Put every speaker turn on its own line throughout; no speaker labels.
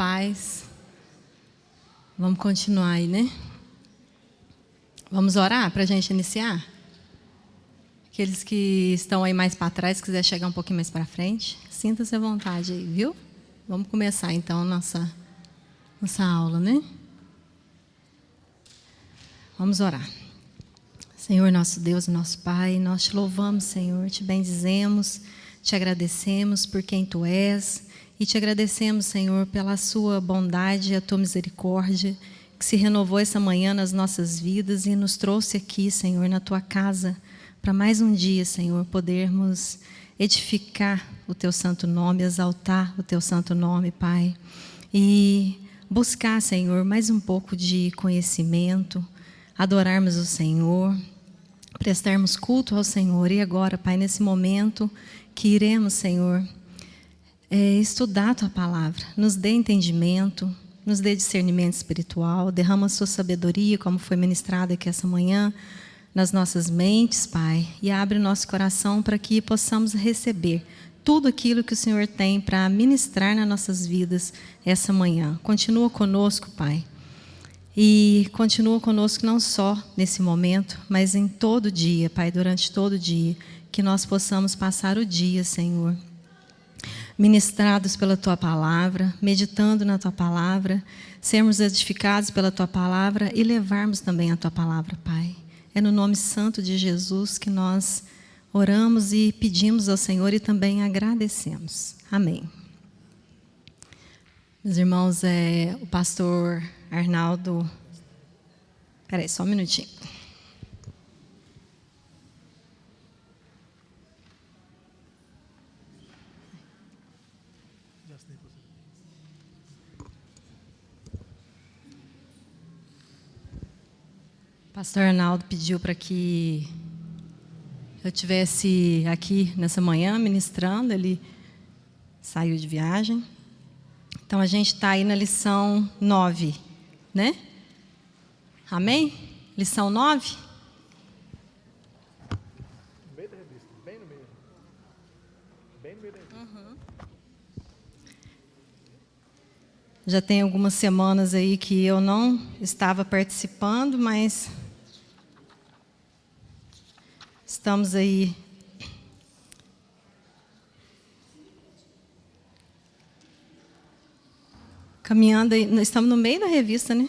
paz. Vamos continuar aí, né? Vamos orar para a gente iniciar? Aqueles que estão aí mais para trás, se quiser chegar um pouquinho mais para frente, sinta-se à vontade aí, viu? Vamos começar então nossa aula, né? Vamos orar. Senhor, nosso Deus e nosso Pai, nós te louvamos, Senhor, te bendizemos, te agradecemos por quem Tu és e te agradecemos, Senhor, pela sua bondade e a Tua misericórdia que se renovou essa manhã nas nossas vidas e nos trouxe aqui, Senhor, na Tua casa, para mais um dia, Senhor, podermos edificar o Teu santo nome, exaltar o Teu santo nome, Pai, e buscar, Senhor, mais um pouco de conhecimento, adorarmos o Senhor, prestarmos culto ao Senhor. E agora, Pai, nesse momento que iremos, Senhor, estudar a Tua palavra, nos dê entendimento, nos dê discernimento espiritual, derrama a Sua sabedoria, como foi ministrada aqui essa manhã, nas nossas mentes, Pai, e abre o nosso coração para que possamos receber tudo aquilo que o Senhor tem para ministrar nas nossas vidas essa manhã. Continua conosco, Pai, e continua conosco não só nesse momento, mas em todo dia, Pai, durante todo o dia, que nós possamos passar o dia, Senhor, ministrados pela Tua palavra, meditando na Tua palavra, sermos edificados pela Tua palavra e levarmos também a Tua palavra, Pai. É no nome santo de Jesus que nós oramos e pedimos ao Senhor e também agradecemos. Amém. Meus irmãos, o pastor Arnaldo... Espera aí, só um minutinho. O pastor Arnaldo pediu para que eu estivesse aqui nessa manhã ministrando, ele saiu de viagem. Então, a gente está aí na lição 9, né? Amém? Lição 9?
No meio da revista, bem no meio. Bem no meio da revista.
Já tem algumas semanas aí que eu não estava participando, mas estamos aí caminhando aí, estamos no meio da revista, né?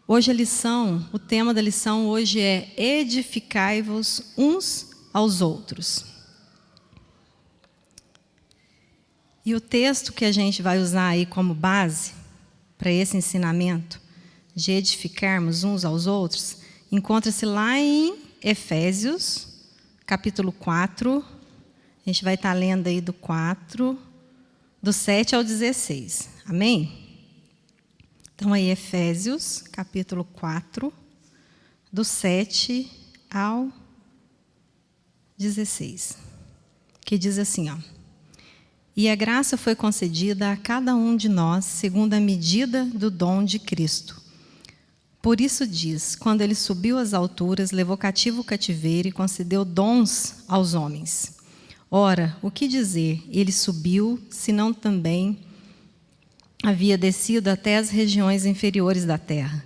Hoje o tema da lição hoje é edificai-vos uns aos outros. E o texto que a gente vai usar aí como base para esse ensinamento de edificarmos uns aos outros, encontra-se lá em Efésios, capítulo 4. A gente vai estar lendo aí do 7 ao 16. Amém? Então, aí, Efésios, capítulo 4, do 7 ao 16. Que diz assim, ó. E a graça foi concedida a cada um de nós, segundo a medida do dom de Cristo. Por isso diz, quando ele subiu às alturas, levou cativo o cativeiro e concedeu dons aos homens. Ora, o que dizer? Ele subiu, senão também havia descido até as regiões inferiores da terra.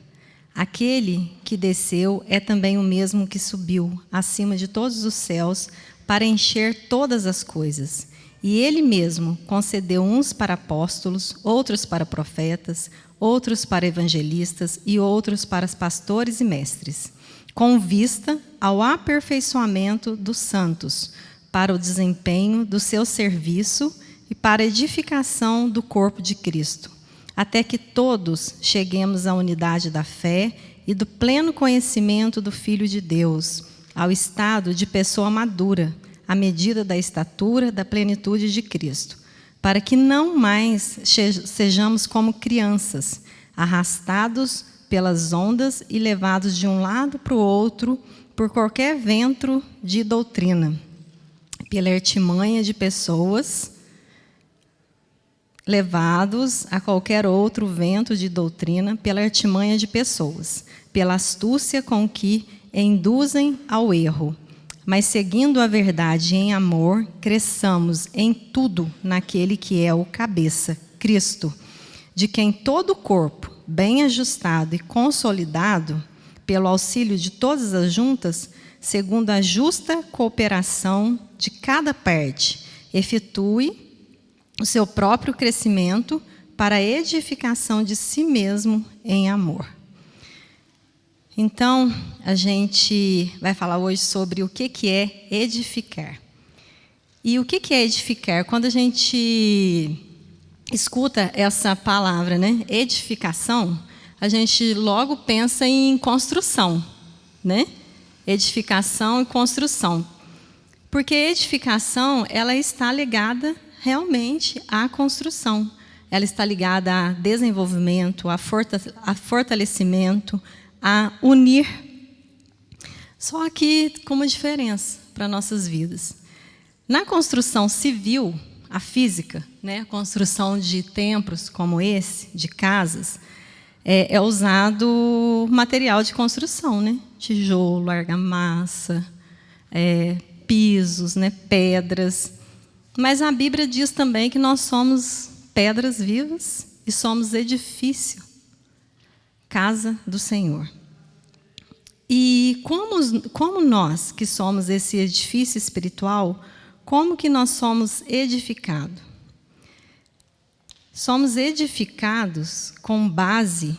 Aquele que desceu é também o mesmo que subiu acima de todos os céus para encher todas as coisas. E ele mesmo concedeu uns para apóstolos, outros para profetas, outros para evangelistas e outros para pastores e mestres, com vista ao aperfeiçoamento dos santos, para o desempenho do seu serviço e para a edificação do corpo de Cristo, até que todos cheguemos à unidade da fé e do pleno conhecimento do Filho de Deus, ao estado de pessoa madura, à medida da estatura da plenitude de Cristo, para que não mais sejamos como crianças, arrastados pelas ondas e levados de um lado para o outro por qualquer vento de doutrina, pela artimanha de pessoas, levados a qualquer outro vento de doutrina, pela artimanha de pessoas, pela astúcia com que induzem ao erro, mas seguindo a verdade em amor, cresçamos em tudo naquele que é o cabeça, Cristo, de quem todo o corpo, bem ajustado e consolidado, pelo auxílio de todas as juntas, segundo a justa cooperação de cada parte, efetue o seu próprio crescimento para a edificação de si mesmo em amor. Então, a gente vai falar hoje sobre o que é edificar. E o que é edificar? Quando a gente escuta essa palavra, né, edificação, a gente logo pensa em construção, né? Edificação e construção. Porque edificação, ela está ligada realmente à construção. Ela está ligada a desenvolvimento, a fortalecimento, a unir. Só que com uma diferença para nossas vidas. Na construção civil, a física, né, a construção de templos como esse, de casas, é usado material de construção, né? Tijolo, argamassa, pisos, né? Pedras. Mas a Bíblia diz também que nós somos pedras vivas e somos edifício, casa do Senhor. E como nós, que somos esse edifício espiritual, como que nós somos edificados? Somos edificados com base,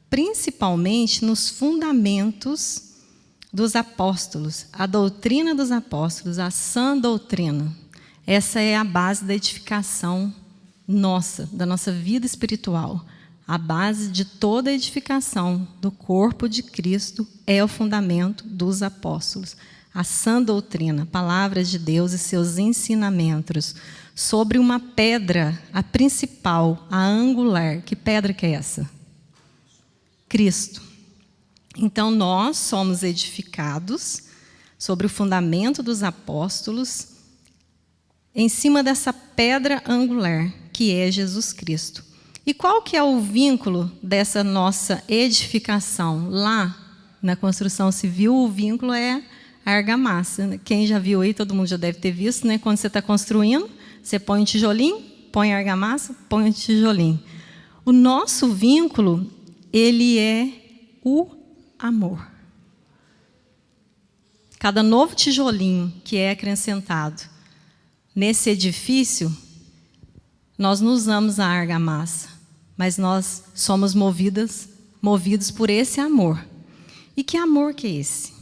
principalmente, nos fundamentos dos apóstolos, a doutrina dos apóstolos, a sã doutrina. Essa é a base da edificação nossa, da nossa vida espiritual. A base de toda a edificação do corpo de Cristo é o fundamento dos apóstolos. A sã doutrina, palavras de Deus e seus ensinamentos sobre uma pedra, a principal, a angular. Que pedra que é essa? Cristo. Então, nós somos edificados sobre o fundamento dos apóstolos, em cima dessa pedra angular, que é Jesus Cristo. E qual que é o vínculo dessa nossa edificação? Lá, na construção civil, o vínculo é a argamassa. Quem já viu aí, todo mundo já deve ter visto, né? Quando você está construindo, você põe um tijolinho, põe a argamassa, põe um tijolinho. O nosso vínculo, ele é o amor. Cada novo tijolinho que é acrescentado nesse edifício, nós não usamos a argamassa, mas nós somos movidos por esse amor. E que amor que é esse?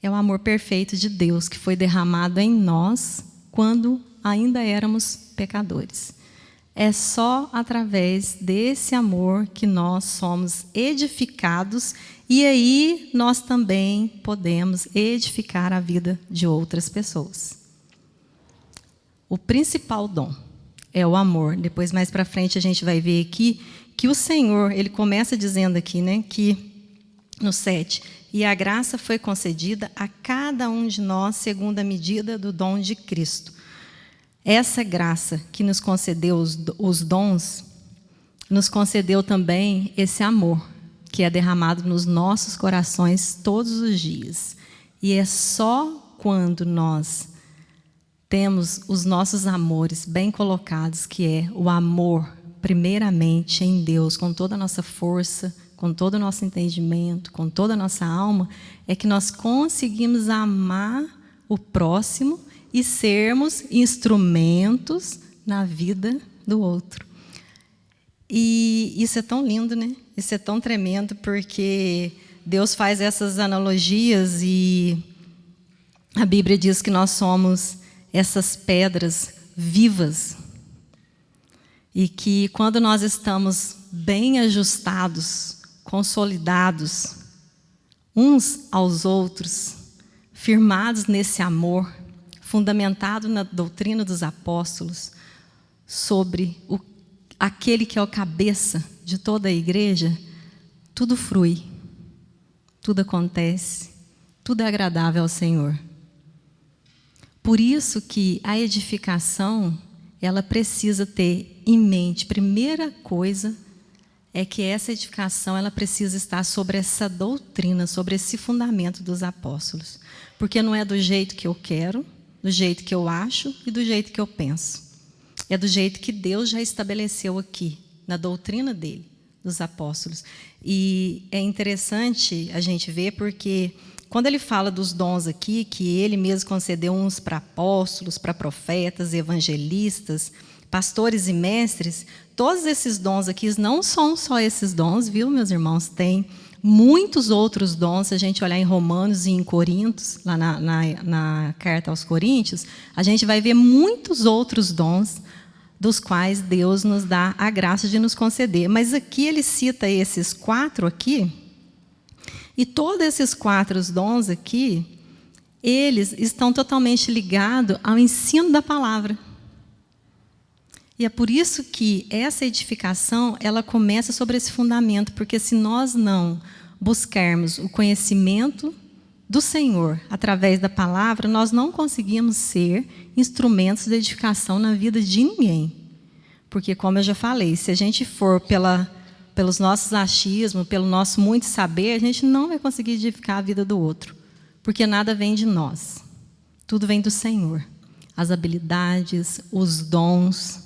É o amor perfeito de Deus que foi derramado em nós quando ainda éramos pecadores. É só através desse amor que nós somos edificados e aí nós também podemos edificar a vida de outras pessoas. O principal dom é o amor. Depois, mais para frente, a gente vai ver aqui que o Senhor, ele começa dizendo aqui, né, que no 7, e a graça foi concedida a cada um de nós segundo a medida do dom de Cristo. Essa graça que nos concedeu os dons, nos concedeu também esse amor, que é derramado nos nossos corações todos os dias. E é só quando nós temos os nossos amores bem colocados, que é o amor, primeiramente, em Deus, com toda a nossa força, com todo o nosso entendimento, com toda a nossa alma, é que nós conseguimos amar o próximo e sermos instrumentos na vida do outro. E isso é tão lindo, né? Isso é tão tremendo, porque Deus faz essas analogias e a Bíblia diz que nós somos essas pedras vivas. E que quando nós estamos bem ajustados, consolidados, uns aos outros, firmados nesse amor, fundamentado na doutrina dos apóstolos, sobre aquele que é o cabeça de toda a igreja, tudo flui, tudo acontece, tudo é agradável ao Senhor. Por isso que a edificação, ela precisa ter em mente, primeira coisa, é que essa edificação ela precisa estar sobre essa doutrina, sobre esse fundamento dos apóstolos. Porque não é do jeito que eu quero, do jeito que eu acho e do jeito que eu penso. É do jeito que Deus já estabeleceu aqui, na doutrina dele, dos apóstolos. E é interessante a gente ver porque quando ele fala dos dons aqui, que ele mesmo concedeu uns para apóstolos, para profetas, evangelistas, pastores e mestres, todos esses dons aqui não são só esses dons, viu, meus irmãos? Tem muitos outros dons. Se a gente olhar em Romanos e em Coríntios, lá na carta aos Coríntios, a gente vai ver muitos outros dons dos quais Deus nos dá a graça de nos conceder. Mas aqui ele cita esses 4 aqui, e todos esses 4 dons aqui, eles estão totalmente ligados ao ensino da palavra. E é por isso que essa edificação, ela começa sobre esse fundamento, porque se nós não buscarmos o conhecimento do Senhor através da palavra, nós não conseguimos ser instrumentos de edificação na vida de ninguém. Porque, como eu já falei, se a gente for pelos nossos achismos, pelo nosso muito saber, a gente não vai conseguir edificar a vida do outro, porque nada vem de nós. Tudo vem do Senhor. As habilidades, os dons,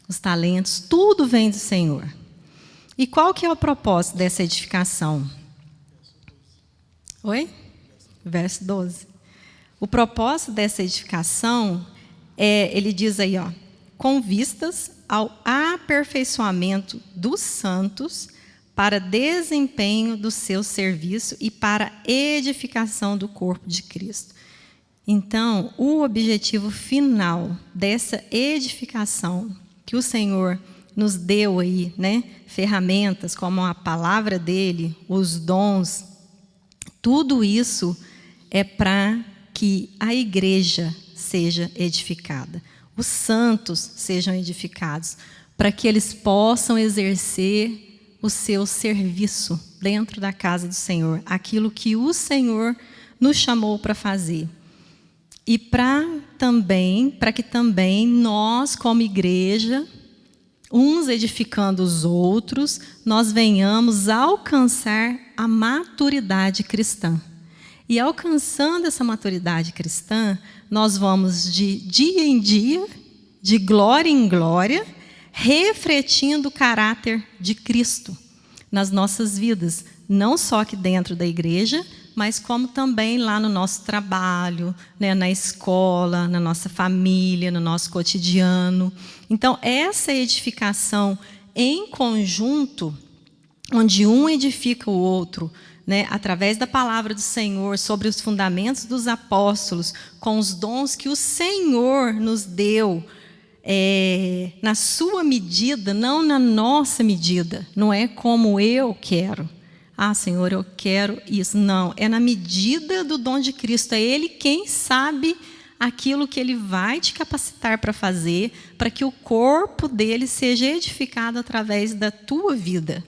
os talentos, tudo vem do Senhor. E qual que é o propósito dessa edificação? Oi? Verso 12. O propósito dessa edificação ele diz aí, ó, com vistas ao aperfeiçoamento dos santos para desempenho do seu serviço e para edificação do corpo de Cristo. Então, o objetivo final dessa edificação que o Senhor nos deu aí, né, ferramentas como a palavra dele, os dons, tudo isso é para que a igreja seja edificada, os santos sejam edificados, para que eles possam exercer o seu serviço dentro da casa do Senhor, aquilo que o Senhor nos chamou para fazer. E para que também nós, como igreja, uns edificando os outros, nós venhamos alcançar a maturidade cristã. E alcançando essa maturidade cristã, nós vamos de dia em dia, de glória em glória, refletindo o caráter de Cristo nas nossas vidas, não só aqui dentro da igreja, mas como também lá no nosso trabalho, né, na escola, na nossa família, no nosso cotidiano. Então, essa edificação em conjunto, onde um edifica o outro, né, através da palavra do Senhor, sobre os fundamentos dos apóstolos, com os dons que o Senhor nos deu, na sua medida, não na nossa medida. Não é como eu quero. Ah, Senhor, eu quero isso. Não, é na medida do dom de Cristo. É Ele quem sabe aquilo que Ele vai te capacitar para fazer, para que o corpo dele seja edificado através da tua vida.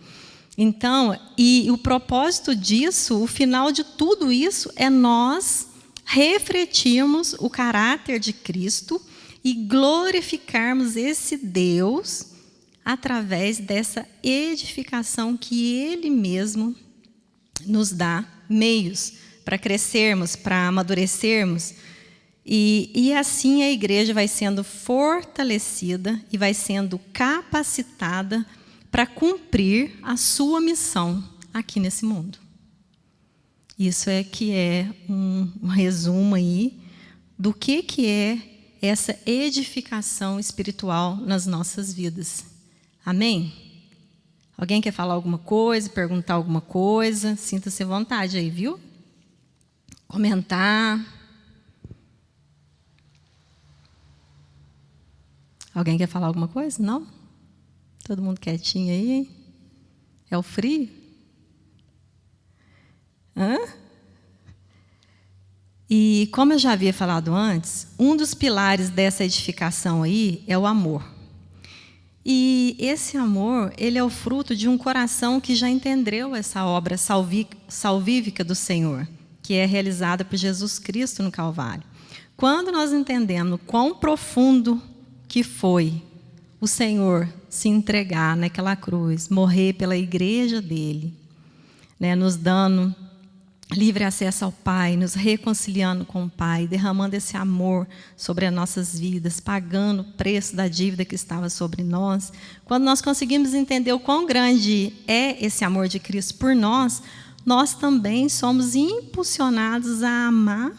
Então, e o propósito disso, o final de tudo isso, é nós refletirmos o caráter de Cristo e glorificarmos esse Deus através dessa edificação que Ele mesmo nos dá meios para crescermos, para amadurecermos. E assim a igreja vai sendo fortalecida e vai sendo capacitada para cumprir a sua missão aqui nesse mundo. Isso é que é um resumo aí do que é essa edificação espiritual nas nossas vidas. Amém? Alguém quer falar alguma coisa, perguntar alguma coisa? Sinta-se à vontade aí, viu? Comentar. Alguém quer falar alguma coisa? Não? Todo mundo quietinho aí, hein? É o frio? Hã? E como eu já havia falado antes, um dos pilares dessa edificação aí é o amor. E esse amor, ele é o fruto de um coração que já entendeu essa obra salvífica do Senhor, que é realizada por Jesus Cristo no Calvário. Quando nós entendemos quão profundo que foi o Senhor se entregar naquela cruz, morrer pela igreja dele, né, nos dando livre acesso ao Pai, nos reconciliando com o Pai, derramando esse amor sobre as nossas vidas, pagando o preço da dívida que estava sobre nós. Quando nós conseguimos entender o quão grande é esse amor de Cristo por nós, nós também somos impulsionados a amar,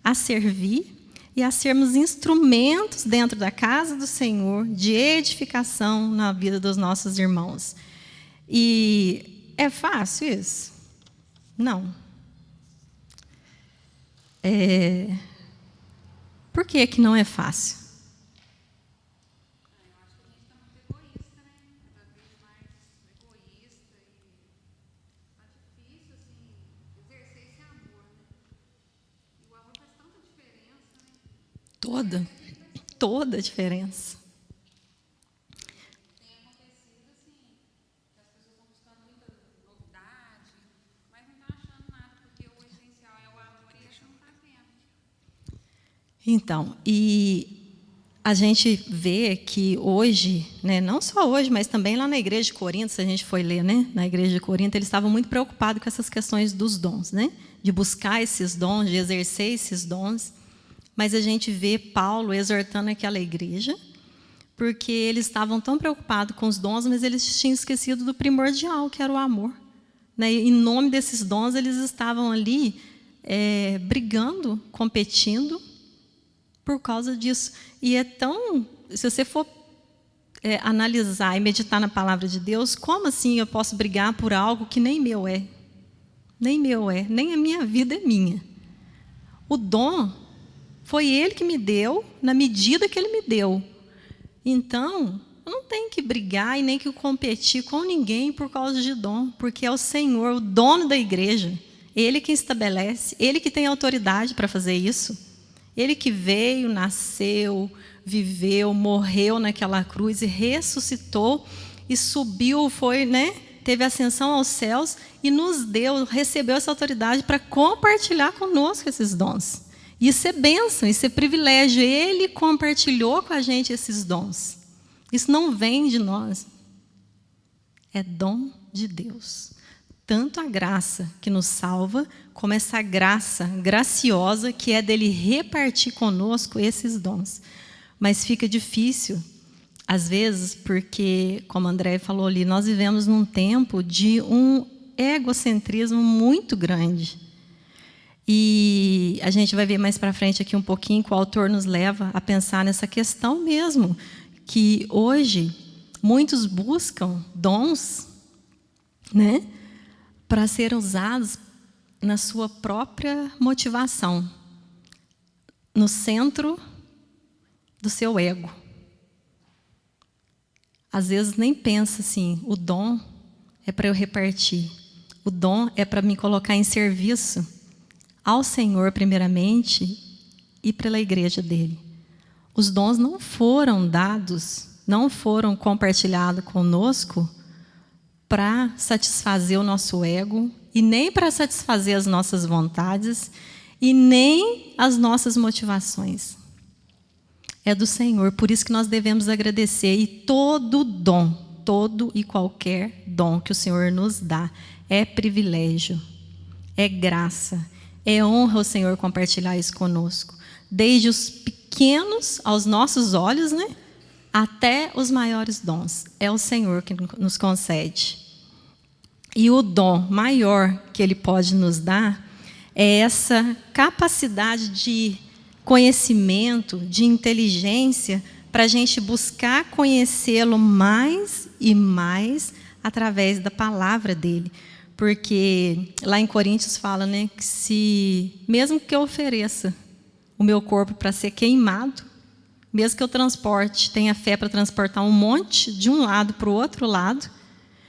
a servir e a sermos instrumentos dentro da casa do Senhor de edificação na vida dos nossos irmãos. E é fácil isso? Não. Por que que não é fácil?
Eu acho que a gente está muito egoísta, né? Cada vez mais egoísta e tá difícil, assim, exercer esse amor, né? E o amor faz tanta diferença, né?
Toda a diferença.
Tem acontecido, assim, que as pessoas estão buscando muita novidade, mas não estão achando nada, porque o essencial é o amor e isso não está tendo.
Então, e a gente vê que hoje, né, não só hoje, mas também lá na igreja de Corinto, se a gente for ler, né, na igreja de Corinto, eles estavam muito preocupados com essas questões dos dons, né, de buscar esses dons, de exercer esses dons. Mas a gente vê Paulo exortando aquela igreja, porque eles estavam tão preocupados com os dons, mas eles tinham esquecido do primordial, que era o amor, né? E, em nome desses dons, eles estavam ali brigando, competindo por causa disso. E é tão... Se você for analisar e meditar na palavra de Deus, como assim eu posso brigar por algo que nem meu é? Nem meu é, nem a minha vida é minha. O dom foi Ele que me deu, na medida que Ele me deu. Então, eu não tenho que brigar e nem que competir com ninguém por causa de dom, porque é o Senhor, o dono da igreja. Ele que estabelece, Ele que tem autoridade para fazer isso. Ele que veio, nasceu, viveu, morreu naquela cruz e ressuscitou e subiu, foi, né? Teve ascensão aos céus e nos deu, recebeu essa autoridade para compartilhar conosco esses dons. Isso é bênção, isso é privilégio. Ele compartilhou com a gente esses dons. Isso não vem de nós. É dom de Deus. Tanto a graça que nos salva, como essa graça graciosa que é dele repartir conosco esses dons. Mas fica difícil, às vezes, porque, como a André falou ali, nós vivemos num tempo de um egocentrismo muito grande. E a gente vai ver mais para frente aqui um pouquinho que o autor nos leva a pensar nessa questão mesmo, que hoje muitos buscam dons, né, para serem usados na sua própria motivação, no centro do seu ego. Às vezes nem pensa assim, o dom é para eu repartir, o dom é para me colocar em serviço ao Senhor primeiramente e pela igreja dele. Os dons não foram dados, não foram compartilhados conosco para satisfazer o nosso ego e nem para satisfazer as nossas vontades e nem as nossas motivações. É do Senhor, por isso que nós devemos agradecer. E todo dom, todo e qualquer dom que o Senhor nos dá é privilégio, é graça. É honra ao Senhor compartilhar isso conosco. Desde os pequenos aos nossos olhos, né, até os maiores dons. É o Senhor que nos concede. E o dom maior que Ele pode nos dar é essa capacidade de conhecimento, de inteligência, para a gente buscar conhecê-lo mais e mais através da palavra dEle. Porque lá em Coríntios fala, né, que se, mesmo que eu ofereça o meu corpo para ser queimado, mesmo que eu transporte, tenha fé para transportar um monte de um lado para o outro lado,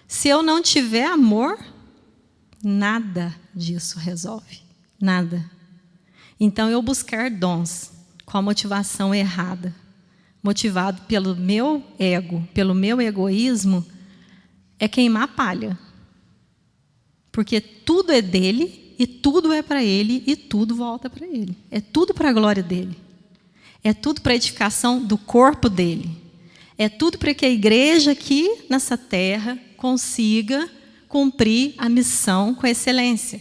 se eu não tiver amor, nada disso resolve. Nada. Então, eu buscar dons com a motivação errada, motivado pelo meu ego, pelo meu egoísmo, é queimar palha. Porque tudo é dele, e tudo é para ele, e tudo volta para ele. É tudo para a glória dele. É tudo para a edificação do corpo dele. É tudo para que a igreja aqui nessa terra consiga cumprir a missão com excelência,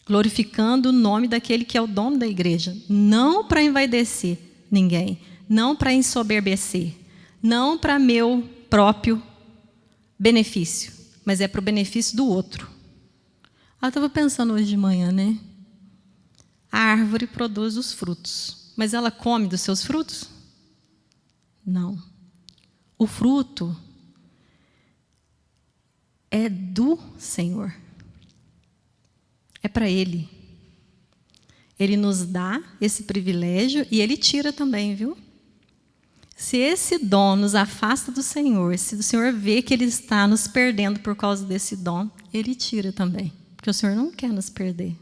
glorificando o nome daquele que é o dono da igreja, não para envaidecer ninguém, não para ensoberbecer, não para meu próprio benefício, mas é para o benefício do outro. Eu estava pensando hoje de manhã, né? A árvore produz os frutos, mas ela come dos seus frutos? Não. O fruto é do Senhor. É para Ele. Ele nos dá esse privilégio e Ele tira também, viu? Se esse dom nos afasta do Senhor, se o Senhor vê que Ele está nos perdendo por causa desse dom, Ele tira também. Porque o Senhor não quer nos perder.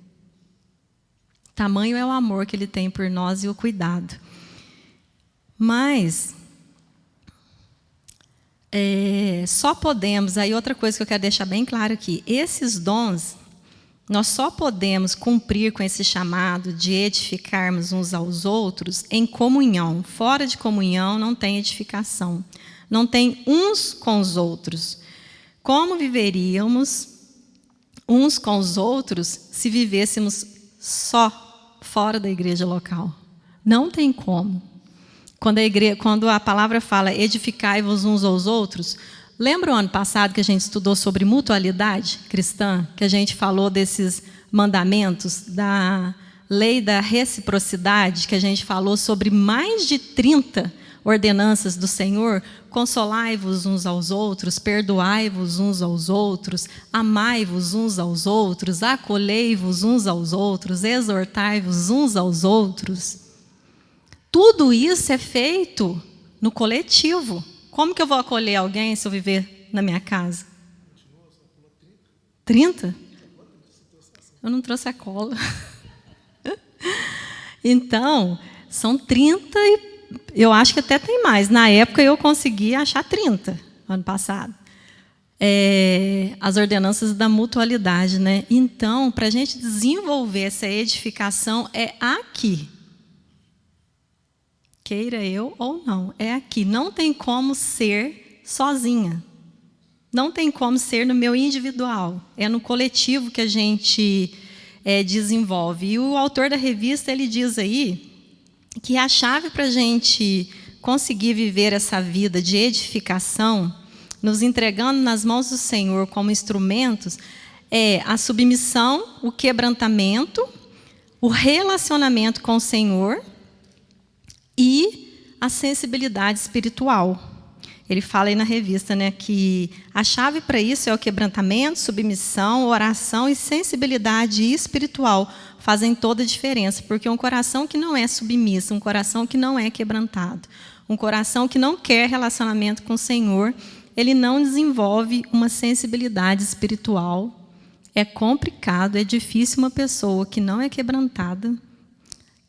Tamanho é o amor que Ele tem por nós e o cuidado. Mas só podemos, aí outra coisa que eu quero deixar bem claro aqui, esses dons, nós só podemos cumprir com esse chamado de edificarmos uns aos outros em comunhão. Fora de comunhão não tem edificação, não tem uns com os outros. Como viveríamos uns com os outros se vivêssemos só fora da igreja local? Não tem como. Quando a palavra fala edificai-vos uns aos outros, lembra o ano passado que a gente estudou sobre mutualidade cristã? Que a gente falou desses mandamentos, da lei da reciprocidade, que a gente falou sobre mais de 30 ordenanças do Senhor? Consolai-vos uns aos outros, perdoai-vos uns aos outros, amai-vos uns aos outros, acolhei-vos uns aos outros, exortai-vos uns aos outros. Tudo isso é feito no coletivo. Como que eu vou acolher alguém se eu viver na minha casa? 30? Eu não trouxe a cola. Então, são 30 e eu acho que até tem mais. Na época eu consegui achar 30, ano passado. As ordenanças da mutualidade, né? Então, para a gente desenvolver essa edificação, é aqui. Queira eu ou não, é aqui. Não tem como ser sozinha. Não tem como ser no meu individual. É no coletivo que a gente desenvolve. E o autor da revista, ele diz aí que a chave para a gente conseguir viver essa vida de edificação, nos entregando nas mãos do Senhor como instrumentos, é a submissão, o quebrantamento, o relacionamento com o Senhor e a sensibilidade espiritual. Ele fala aí na revista, né, que a chave para isso é o quebrantamento, submissão, oração e sensibilidade espiritual. Fazem toda a diferença, porque um coração que não é submisso, um coração que não é quebrantado, um coração que não quer relacionamento com o Senhor, ele não desenvolve uma sensibilidade espiritual. É complicado, é difícil uma pessoa que não é quebrantada,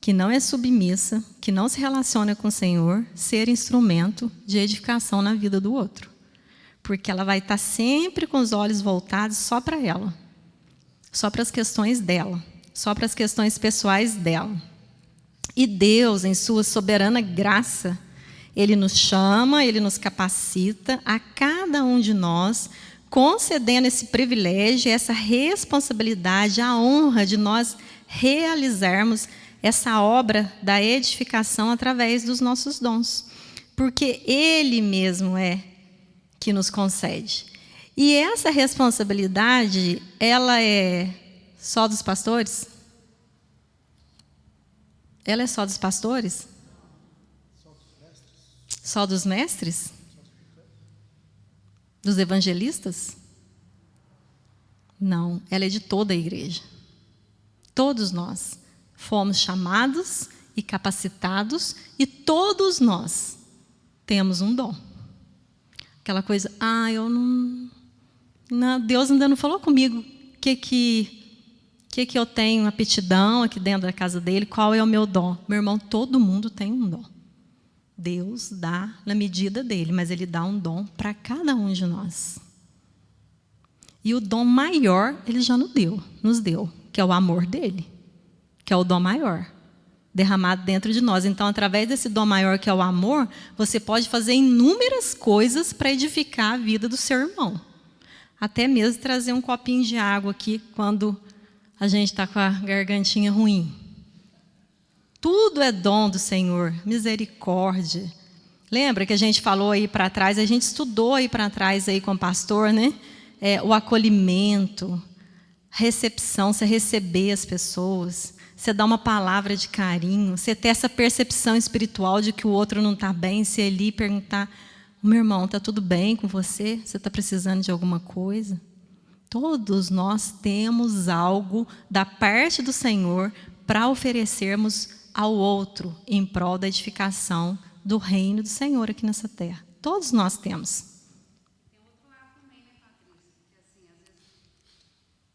que não é submissa, que não se relaciona com o Senhor, ser instrumento de edificação na vida do outro. Porque ela vai estar sempre com os olhos voltados só para ela, só para as questões dela, só para as questões pessoais dela. E Deus, em sua soberana graça, Ele nos chama, Ele nos capacita, a cada um de nós, concedendo esse privilégio, essa responsabilidade, a honra de nós realizarmos essa obra da edificação através dos nossos dons. Porque Ele mesmo é que nos concede. E essa responsabilidade, ela é só dos pastores? Ela é só dos pastores? Só dos mestres? Dos evangelistas? Não, ela é de toda a igreja. Todos nós fomos chamados e capacitados e todos nós temos um dom. Aquela coisa, eu não, Deus ainda não falou comigo o que eu tenho aptidão aqui dentro da casa dele, qual é o meu dom. Meu irmão, todo mundo tem um dom. Deus dá na medida dele, mas Ele dá um dom para cada um de nós. E o dom maior, Ele já nos deu, que é o amor dele, que é o dom maior. derramado dentro de nós. Então, através desse dom maior que é o amor, você pode fazer inúmeras coisas para edificar a vida do seu irmão. Até mesmo trazer um copinho de água aqui quando a gente está com a gargantinha ruim. Tudo é dom do Senhor, misericórdia. Lembra que a gente falou aí para trás, a gente estudou aí para trás aí com o pastor, né? O acolhimento, recepção, você receber as pessoas, você dar uma palavra de carinho, você ter essa percepção espiritual de que o outro não está bem, você ali perguntar, meu irmão, está tudo bem com você? Você está precisando de alguma coisa? Todos nós temos algo da parte do Senhor para oferecermos ao outro em prol da edificação do reino do Senhor aqui nessa terra. Todos nós temos.
Tem outro lado também, né, Patrícia? Que assim, às vezes,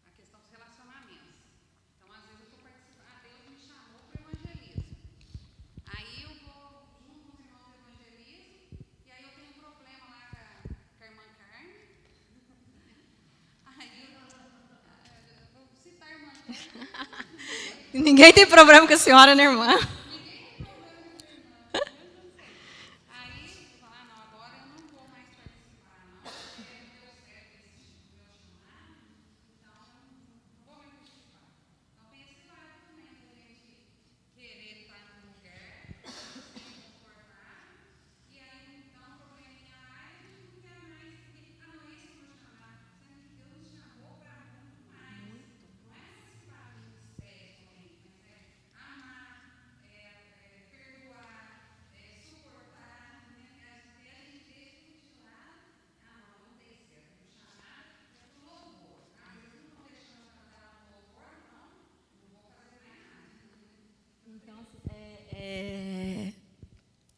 a questão dos relacionamentos. Então, às vezes eu estou participando, Deus me chamou para o evangelismo. Aí eu vou junto com os irmãos do evangelismo, e aí eu tenho um problema lá com a irmã Carmen. Aí eu vou citar a irmã Carmen.
Ninguém tem problema com a senhora, né, irmã?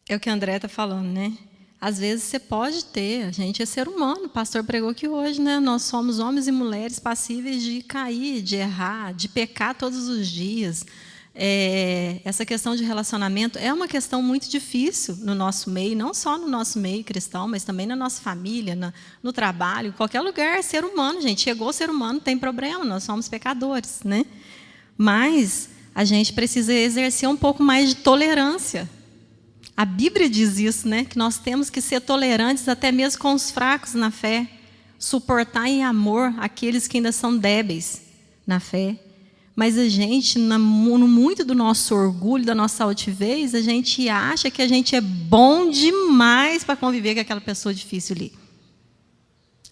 É o que a André está falando, né? Às vezes você pode ter, a gente é ser humano, o pastor pregou aqui hoje, né? Nós somos homens e mulheres passíveis de cair, de errar, de pecar todos os dias. Essa questão de relacionamento é uma questão muito difícil no nosso meio, não só no nosso meio cristão, mas também na nossa família, no trabalho, qualquer lugar, é ser humano, gente. Chegou o ser humano, tem problema, nós somos pecadores, né? Mas a gente precisa exercer um pouco mais de tolerância. A Bíblia diz isso, né? Que nós temos que ser tolerantes até mesmo com os fracos na fé, suportar em amor aqueles que ainda são débeis na fé. Mas a gente, no muito do nosso orgulho, da nossa altivez, a gente acha que a gente é bom demais para conviver com aquela pessoa difícil ali.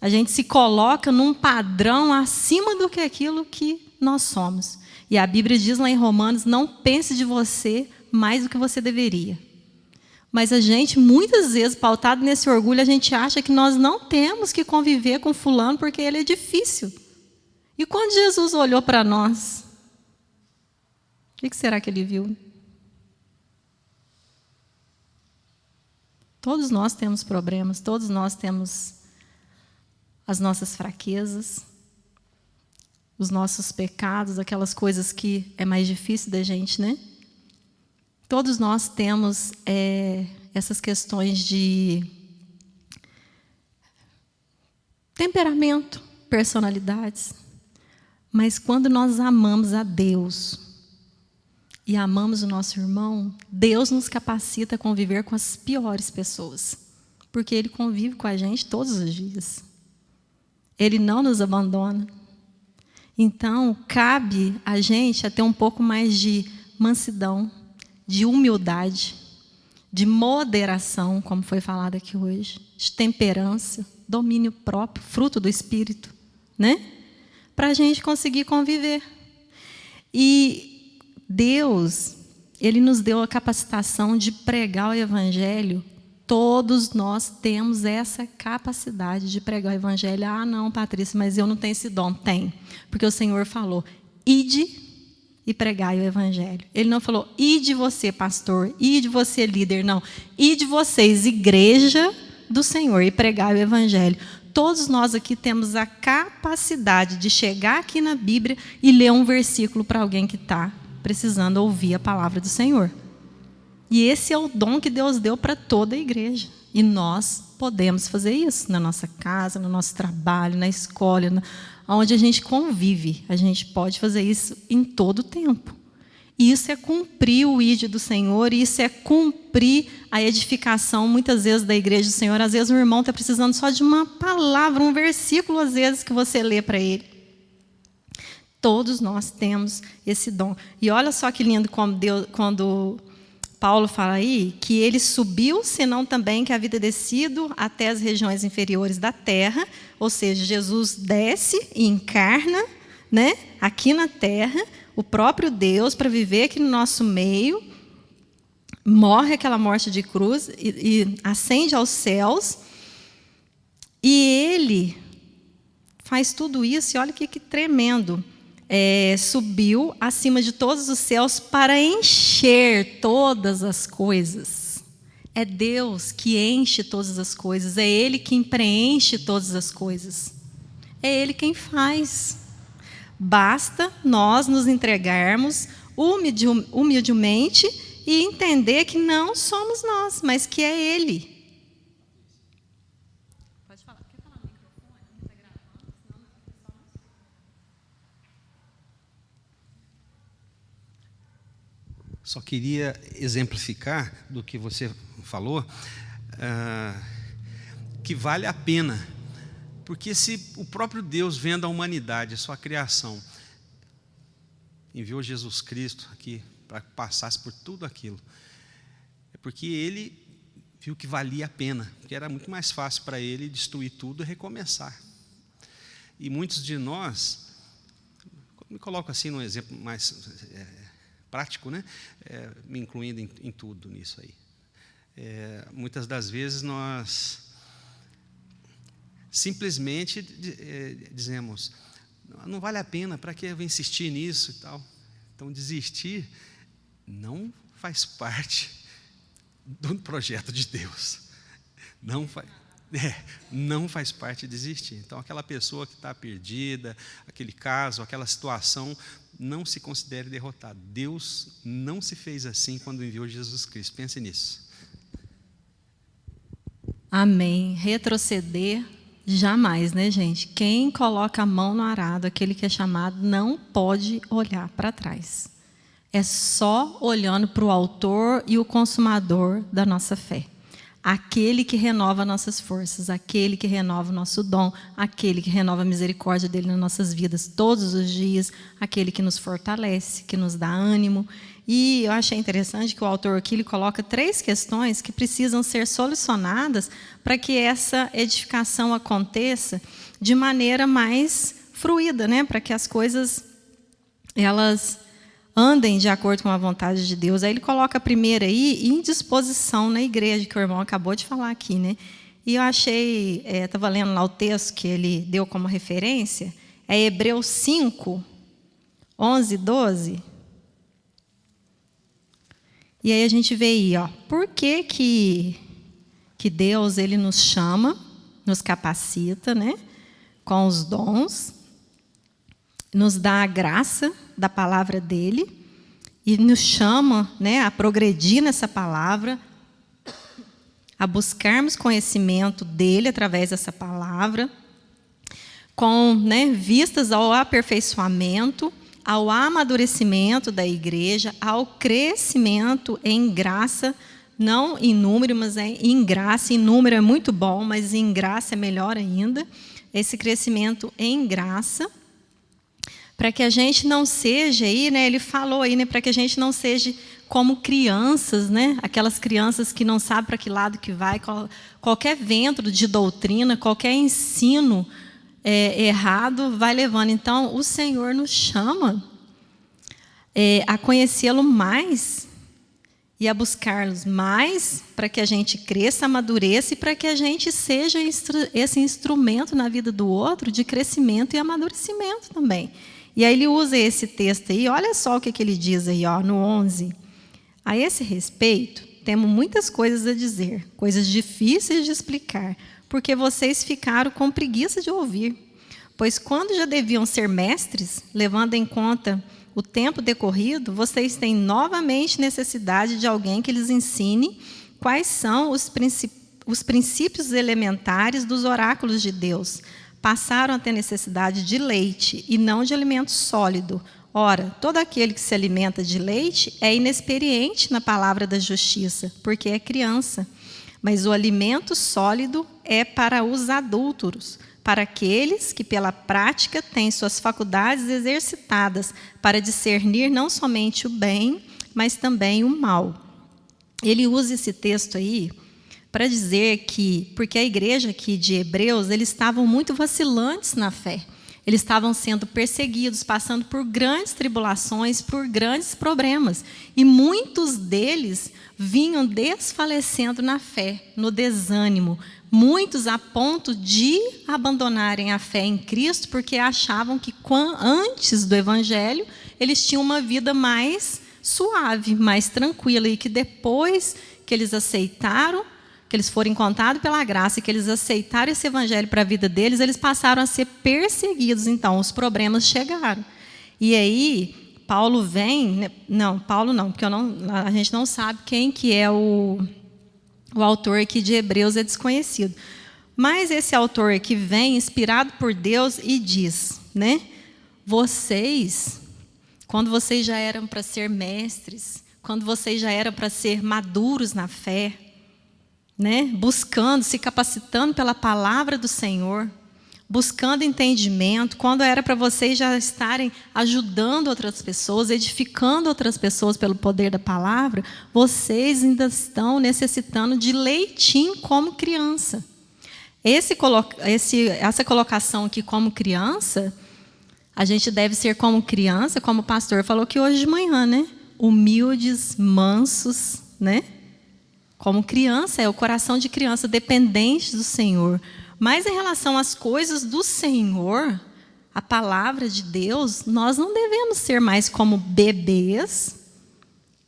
A gente se coloca num padrão acima do que aquilo que nós somos. E a Bíblia diz lá em Romanos, não pense de você mais do que você deveria. Mas a gente, muitas vezes, pautado nesse orgulho, a gente acha que nós não temos que conviver com fulano porque ele é difícil. E quando Jesus olhou para nós, o que será que ele viu? Todos nós temos problemas, todos nós temos as nossas fraquezas, os nossos pecados, aquelas coisas que é mais difícil da gente, né? Todos nós temos essas questões de temperamento, personalidades. Mas quando nós amamos a Deus e amamos o nosso irmão, Deus nos capacita a conviver com as piores pessoas. Porque Ele convive com a gente todos os dias. Ele não nos abandona. Então, cabe a gente a ter um pouco mais de mansidão, de humildade, de moderação, como foi falado aqui hoje, de temperança, domínio próprio, fruto do Espírito, né? Para a gente conseguir conviver. E Deus, Ele nos deu a capacitação de pregar o Evangelho. Todos nós temos essa capacidade de pregar o Evangelho. Ah, não, Patrícia, mas eu não tenho esse dom. Tem, porque o Senhor falou, ide e pregai o Evangelho. Ele não falou, ide você, pastor, ide você, líder, não. Ide vocês, igreja do Senhor, e pregai o Evangelho. Todos nós aqui temos a capacidade de chegar aqui na Bíblia e ler um versículo para alguém que está precisando ouvir a palavra do Senhor. E esse é o dom que Deus deu para toda a igreja. E nós podemos fazer isso na nossa casa, no nosso trabalho, na escola, onde a gente convive. A gente pode fazer isso em todo o tempo. E isso é cumprir o ID do Senhor, e isso é cumprir a edificação, muitas vezes, da igreja do Senhor. Às vezes o irmão está precisando só de uma palavra, um versículo, às vezes, que você lê para ele. Todos nós temos esse dom. E olha só que lindo quando Paulo fala aí que ele subiu, senão também que havia descido até as regiões inferiores da terra, ou seja, Jesus desce e encarna, né, aqui na terra, o próprio Deus, para viver aqui no nosso meio, morre aquela morte de cruz e ascende aos céus, e ele faz tudo isso, e olha que tremendo, subiu acima de todos os céus para encher todas as coisas. É Deus que enche todas as coisas, é Ele quem preenche todas as coisas, é Ele quem faz. Basta nós nos entregarmos humildemente e entender que não somos nós, mas que é Ele. Pode falar. Quer falar no microfone? Não está gravando, senão não é só.
Só queria exemplificar do que você falou, que vale a pena. Porque se o próprio Deus, vendo a humanidade, a sua criação, enviou Jesus Cristo aqui para que passasse por tudo aquilo, é porque Ele viu que valia a pena, porque era muito mais fácil para Ele destruir tudo e recomeçar. E muitos de nós, me coloco assim num exemplo mais prático, né? Me incluindo em tudo nisso aí. Muitas das vezes nós simplesmente dizemos, não vale a pena, para que eu vou insistir nisso e tal. Então, desistir não faz parte do projeto de Deus. Não faz parte de desistir. Então, aquela pessoa que está perdida, aquele caso, aquela situação, não se considere derrotado. Deus não se fez assim quando enviou Jesus Cristo. Pense nisso.
Amém. Retroceder jamais, né, gente? Quem coloca a mão no arado, aquele que é chamado, não pode olhar para trás. É só olhando para o autor e o consumador da nossa fé. Aquele que renova nossas forças, aquele que renova o nosso dom, aquele que renova a misericórdia dele nas nossas vidas todos os dias, aquele que nos fortalece, que nos dá ânimo. E eu achei interessante que o autor aqui ele coloca 3 questões que precisam ser solucionadas para que essa edificação aconteça de maneira mais fluida, né? Para que as coisas elas andem de acordo com a vontade de Deus. Aí ele coloca a primeira aí, indisposição na igreja, que o irmão acabou de falar aqui, né? E eu achei, estava lendo lá o texto que ele deu como referência, é Hebreus 5, 11, 12. E aí a gente vê aí, ó, por que Deus ele nos chama, nos capacita, né, com os dons, nos dá a graça da palavra dele e nos chama, né, a progredir nessa palavra, a buscarmos conhecimento dele através dessa palavra, com, né, vistas ao aperfeiçoamento, ao amadurecimento da igreja, ao crescimento em graça, não em número, mas em graça. Em número é muito bom, mas em graça é melhor ainda. Esse crescimento em graça, para que a gente não seja aí, né? Ele falou aí, né? Para que a gente não seja como crianças, né? Aquelas crianças que não sabem para que lado que vai, qualquer vento de doutrina, qualquer ensino errado vai levando. Então, o Senhor nos chama a conhecê-lo mais e a buscar-los mais para que a gente cresça, amadureça e para que a gente seja esse instrumento na vida do outro de crescimento e amadurecimento também. E aí ele usa esse texto aí, olha só o que ele diz aí, ó, no 11. A esse respeito, temos muitas coisas a dizer, coisas difíceis de explicar, porque vocês ficaram com preguiça de ouvir. Pois quando já deviam ser mestres, levando em conta o tempo decorrido, vocês têm novamente necessidade de alguém que lhes ensine quais são os princípios elementares dos oráculos de Deus. Passaram a ter necessidade de leite e não de alimento sólido, Ora, todo aquele que se alimenta de leite é inexperiente na palavra da justiça, porque é criança. Mas o alimento sólido é para os adúlteros, para aqueles que pela prática têm suas faculdades exercitadas para discernir não somente o bem, mas também o mal. Ele usa esse texto aí para dizer que, porque a igreja aqui de Hebreus, eles estavam muito vacilantes na fé. Eles estavam sendo perseguidos, passando por grandes tribulações, por grandes problemas. E muitos deles vinham desfalecendo na fé, no desânimo. Muitos a ponto de abandonarem a fé em Cristo, porque achavam que antes do Evangelho eles tinham uma vida mais suave, mais tranquila, e que depois que eles aceitaram, que eles foram encontrados pela graça e que eles aceitaram esse evangelho para a vida deles, eles passaram a ser perseguidos. Então, os problemas chegaram. E aí, Paulo vem... Não, Paulo não, porque a gente não sabe quem que é o autor aqui de Hebreus, é desconhecido. Mas esse autor aqui vem inspirado por Deus e diz, né? Vocês, quando vocês já eram para ser mestres, quando vocês já eram para ser maduros na fé, né? Buscando, se capacitando pela palavra do Senhor, buscando entendimento, quando era para vocês já estarem ajudando outras pessoas, edificando outras pessoas pelo poder da palavra, vocês ainda estão necessitando de leitinho como criança. Essa colocação aqui como criança, a gente deve ser como criança, como o pastor falou que hoje de manhã, né? Humildes, mansos, né? Como criança, é o coração de criança, dependente do Senhor. Mas em relação às coisas do Senhor, a palavra de Deus, nós não devemos ser mais como bebês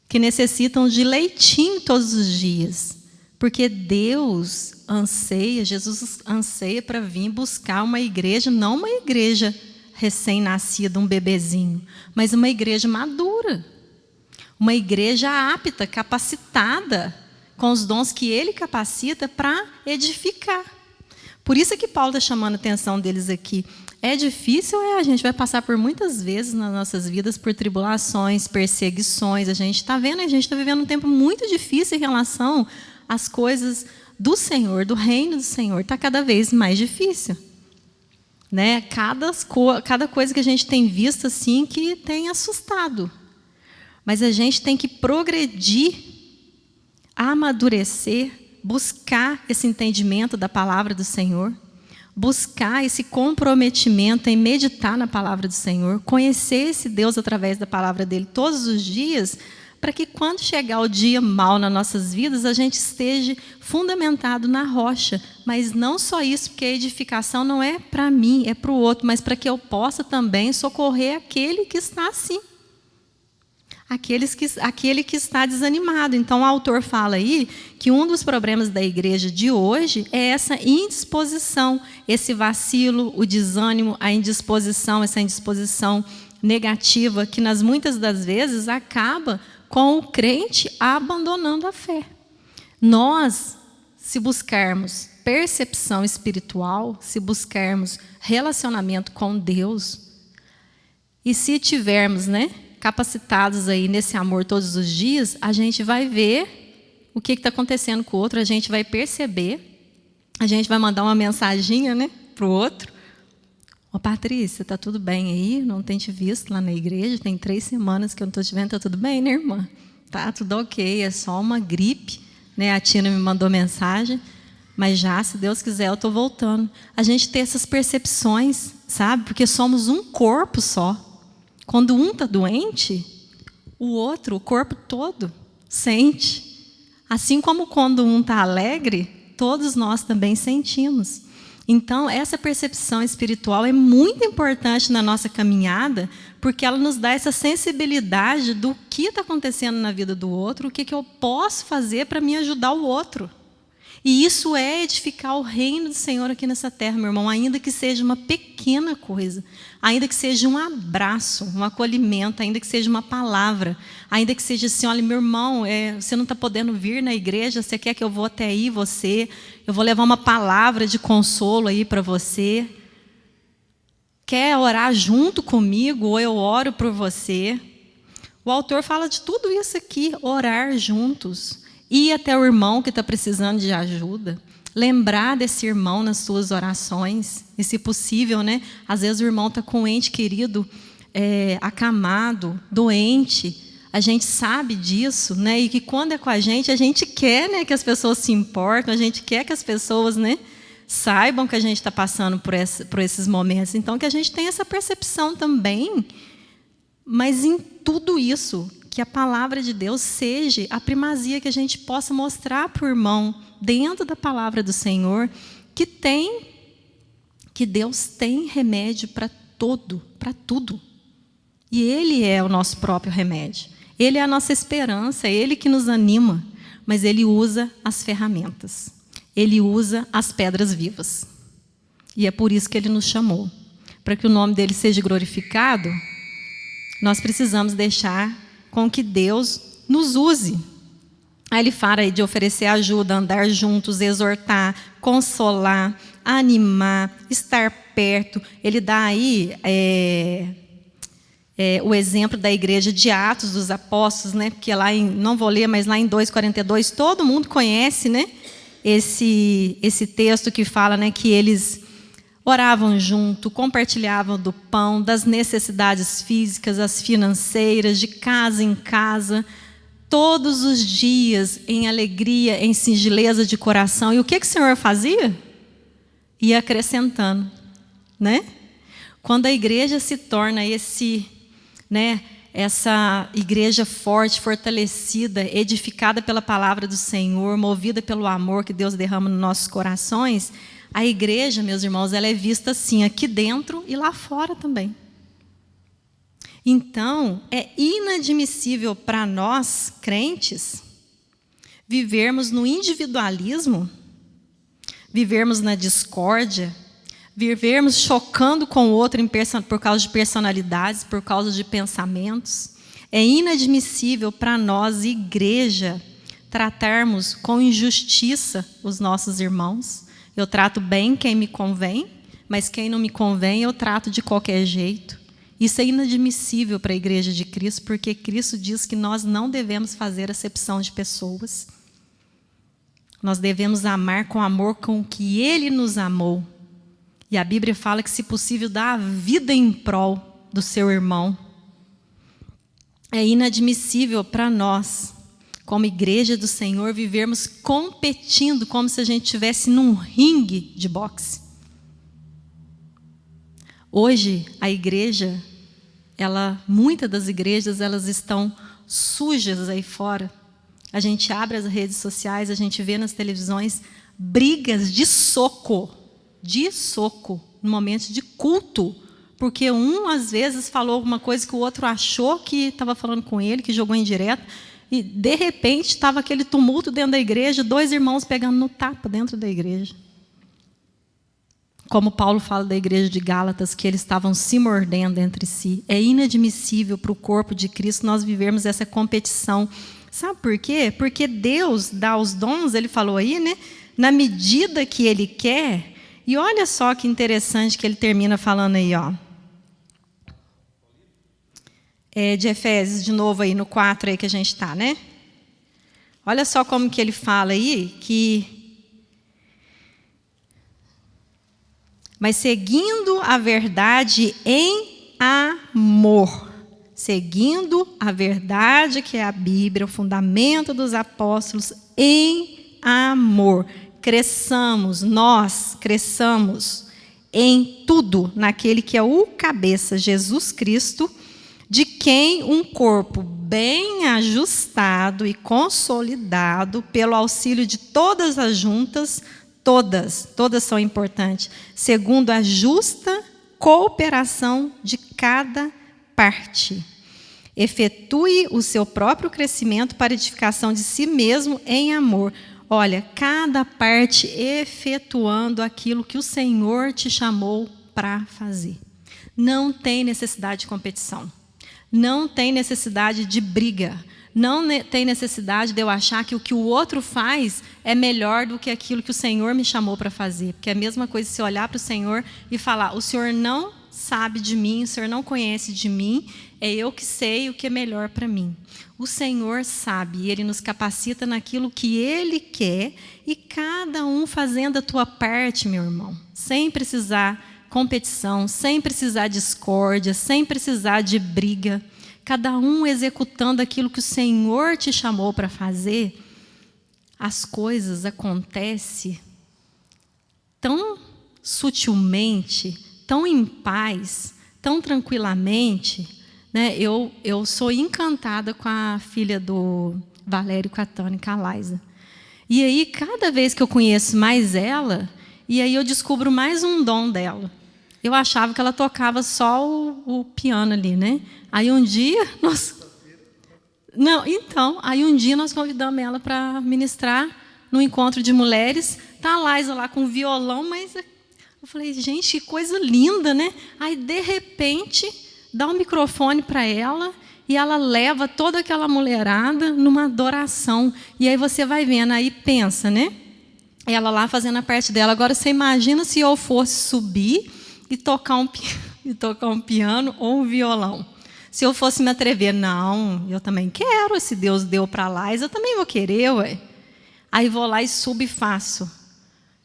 que necessitam de leitinho todos os dias. Porque Deus anseia, Jesus anseia para vir buscar uma igreja, não uma igreja recém-nascida, um bebezinho, mas uma igreja madura. Uma igreja apta, capacitada, com os dons que Ele capacita para edificar. Por isso é que Paulo está chamando a atenção deles aqui. É difícil, a gente vai passar por muitas vezes nas nossas vidas por tribulações, perseguições. A gente está vendo, a gente está vivendo um tempo muito difícil em relação às coisas do Senhor, do reino do Senhor. Está cada vez mais difícil. Né? Cada coisa que a gente tem visto assim que tem assustado. Mas a gente tem que progredir, amadurecer, buscar esse entendimento da palavra do Senhor, buscar esse comprometimento em meditar na palavra do Senhor, conhecer esse Deus através da palavra dele todos os dias, para que quando chegar o dia mau nas nossas vidas, a gente esteja fundamentado na rocha. Mas não só isso, porque a edificação não é para mim, é para o outro, mas para que eu possa também socorrer aquele que está assim. Aquele que está desanimado. Então, o autor fala aí que um dos problemas da igreja de hoje é essa indisposição, esse vacilo, o desânimo, a indisposição, essa indisposição negativa, que muitas das vezes acaba com o crente abandonando a fé. Nós, se buscarmos percepção espiritual, se buscarmos relacionamento com Deus, e se tivermos, capacitados aí nesse amor todos os dias, a gente vai ver o que está acontecendo com o outro, a gente vai perceber, a gente vai mandar uma mensaginha, para o outro. Ô Patrícia, está tudo bem aí? Não tem te visto lá na igreja? Tem 3 semanas que eu não estou te vendo, está tudo bem, né, irmã? Tá tudo ok, é só uma gripe, A Tina me mandou mensagem, mas já, se Deus quiser, eu estou voltando. A gente tem essas percepções, sabe? Porque somos um corpo só. Quando um está doente, o outro, o corpo todo, sente. Assim como quando um está alegre, todos nós também sentimos. Então, essa percepção espiritual é muito importante na nossa caminhada, porque ela nos dá essa sensibilidade do que está acontecendo na vida do outro, o que eu posso fazer para me ajudar o outro. E isso é edificar o reino do Senhor aqui nessa terra, meu irmão, ainda que seja uma pequena coisa, ainda que seja um abraço, um acolhimento, ainda que seja uma palavra, ainda que seja assim, olha, meu irmão, você não está podendo vir na igreja, você quer que eu vou até aí, eu vou levar uma palavra de consolo aí para você. quer orar junto comigo ou eu oro por você? O autor fala de tudo isso aqui, orar juntos. Ir até o irmão que está precisando de ajuda. Lembrar desse irmão nas suas orações. E, se possível, né? Às vezes o irmão está com um ente querido acamado, doente. A gente sabe disso, né? E que quando é com a gente quer, né, que as pessoas se importam, a gente quer que as pessoas, né, saibam que a gente está passando por esses momentos. Então, que a gente tenha essa percepção também, mas em tudo isso, que a palavra de Deus seja a primazia, que a gente possa mostrar para o irmão, dentro da palavra do Senhor, que Deus tem remédio para tudo. E Ele é o nosso próprio remédio. Ele é a nossa esperança, é Ele que nos anima, mas Ele usa as ferramentas. Ele usa as pedras vivas. E é por isso que Ele nos chamou. Para que o nome dEle seja glorificado, nós precisamos deixar com que Deus nos use. Aí ele fala aí de oferecer ajuda, andar juntos, exortar, consolar, animar, estar perto. Ele dá aí o exemplo da igreja de Atos dos Apóstolos, né? Porque lá não vou ler, mas lá em 2:42, todo mundo conhece, né? Esse texto que fala, né, que eles oravam junto, compartilhavam do pão, das necessidades físicas, as financeiras, de casa em casa, todos os dias, em alegria, em singeleza de coração. E o que o Senhor fazia? Ia acrescentando, né? Quando a igreja se torna essa igreja forte, fortalecida, edificada pela palavra do Senhor, movida pelo amor que Deus derrama nos nossos corações, a igreja, meus irmãos, ela é vista assim, aqui dentro e lá fora também. Então, é inadmissível para nós, crentes, vivermos no individualismo, vivermos na discórdia, vivermos chocando com o outro por causa de personalidades, por causa de pensamentos. É inadmissível para nós, igreja, tratarmos com injustiça os nossos irmãos. Eu trato bem quem me convém, mas quem não me convém eu trato de qualquer jeito. Isso é inadmissível para a igreja de Cristo, porque Cristo diz que nós não devemos fazer acepção de pessoas. Nós devemos amar com o amor com que Ele nos amou. E a Bíblia fala que, se possível, dá a vida em prol do seu irmão. É inadmissível para nós, como igreja do Senhor, vivermos competindo como se a gente estivesse num ringue de boxe. Hoje, a igreja, muitas das igrejas, elas estão sujas aí fora. A gente abre as redes sociais, a gente vê nas televisões brigas de soco, no momento de culto, porque um, às vezes, falou alguma coisa que o outro achou que estava falando com ele, que jogou indireta, e, de repente, estava aquele tumulto dentro da igreja, 2 irmãos pegando no tapa dentro da igreja. Como Paulo fala da igreja de Gálatas, que eles estavam se mordendo entre si. É inadmissível para o corpo de Cristo nós vivermos essa competição. Sabe por quê? Porque Deus dá os dons, ele falou aí, né? Na medida que Ele quer. E olha só que interessante que ele termina falando aí, ó. De Efésios, de novo aí no 4 aí que a gente está, né? Olha só como que ele fala aí, mas seguindo a verdade em amor. Seguindo a verdade que é a Bíblia, o fundamento dos apóstolos, em amor. Nós cresçamos em tudo naquele que é o cabeça, Jesus Cristo, de quem um corpo bem ajustado e consolidado pelo auxílio de todas as juntas, todas são importantes, segundo a justa cooperação de cada parte, efetue o seu próprio crescimento para edificação de si mesmo em amor. Olha, cada parte efetuando aquilo que o Senhor te chamou para fazer. Não tem necessidade de competição. Não tem necessidade de briga. Não tem necessidade de eu achar que o que o outro faz é melhor do que aquilo que o Senhor me chamou para fazer. Porque é a mesma coisa se olhar para o Senhor e falar, o Senhor não sabe de mim, o Senhor não conhece de mim, é eu que sei o que é melhor para mim. O Senhor sabe, e Ele nos capacita naquilo que Ele quer, e cada um fazendo a tua parte, meu irmão, sem precisar competição, sem precisar de discórdia, sem precisar de briga, cada um executando aquilo que o Senhor te chamou para fazer, as coisas acontecem tão sutilmente, tão em paz, tão tranquilamente, né? Eu sou encantada com a filha do Valério, com a Tânia, com a Laisa. E aí, cada vez que eu conheço mais ela, e aí eu descubro mais um dom dela. Eu achava que ela tocava só o piano ali, né? Aí um dia, aí um dia nós convidamos ela para ministrar no encontro de mulheres. Tá a Laisa lá com o violão, mas eu falei, gente, que coisa linda, né? Aí, de repente, dá um microfone para ela e ela leva toda aquela mulherada numa adoração. E aí você vai vendo, aí pensa, né? Ela lá fazendo a parte dela. Agora, você imagina se eu fosse subir e tocar um piano ou um violão. Se eu fosse me atrever, não, eu também quero, se Deus deu para lá, eu também vou querer, ué. Aí vou lá e subo e faço.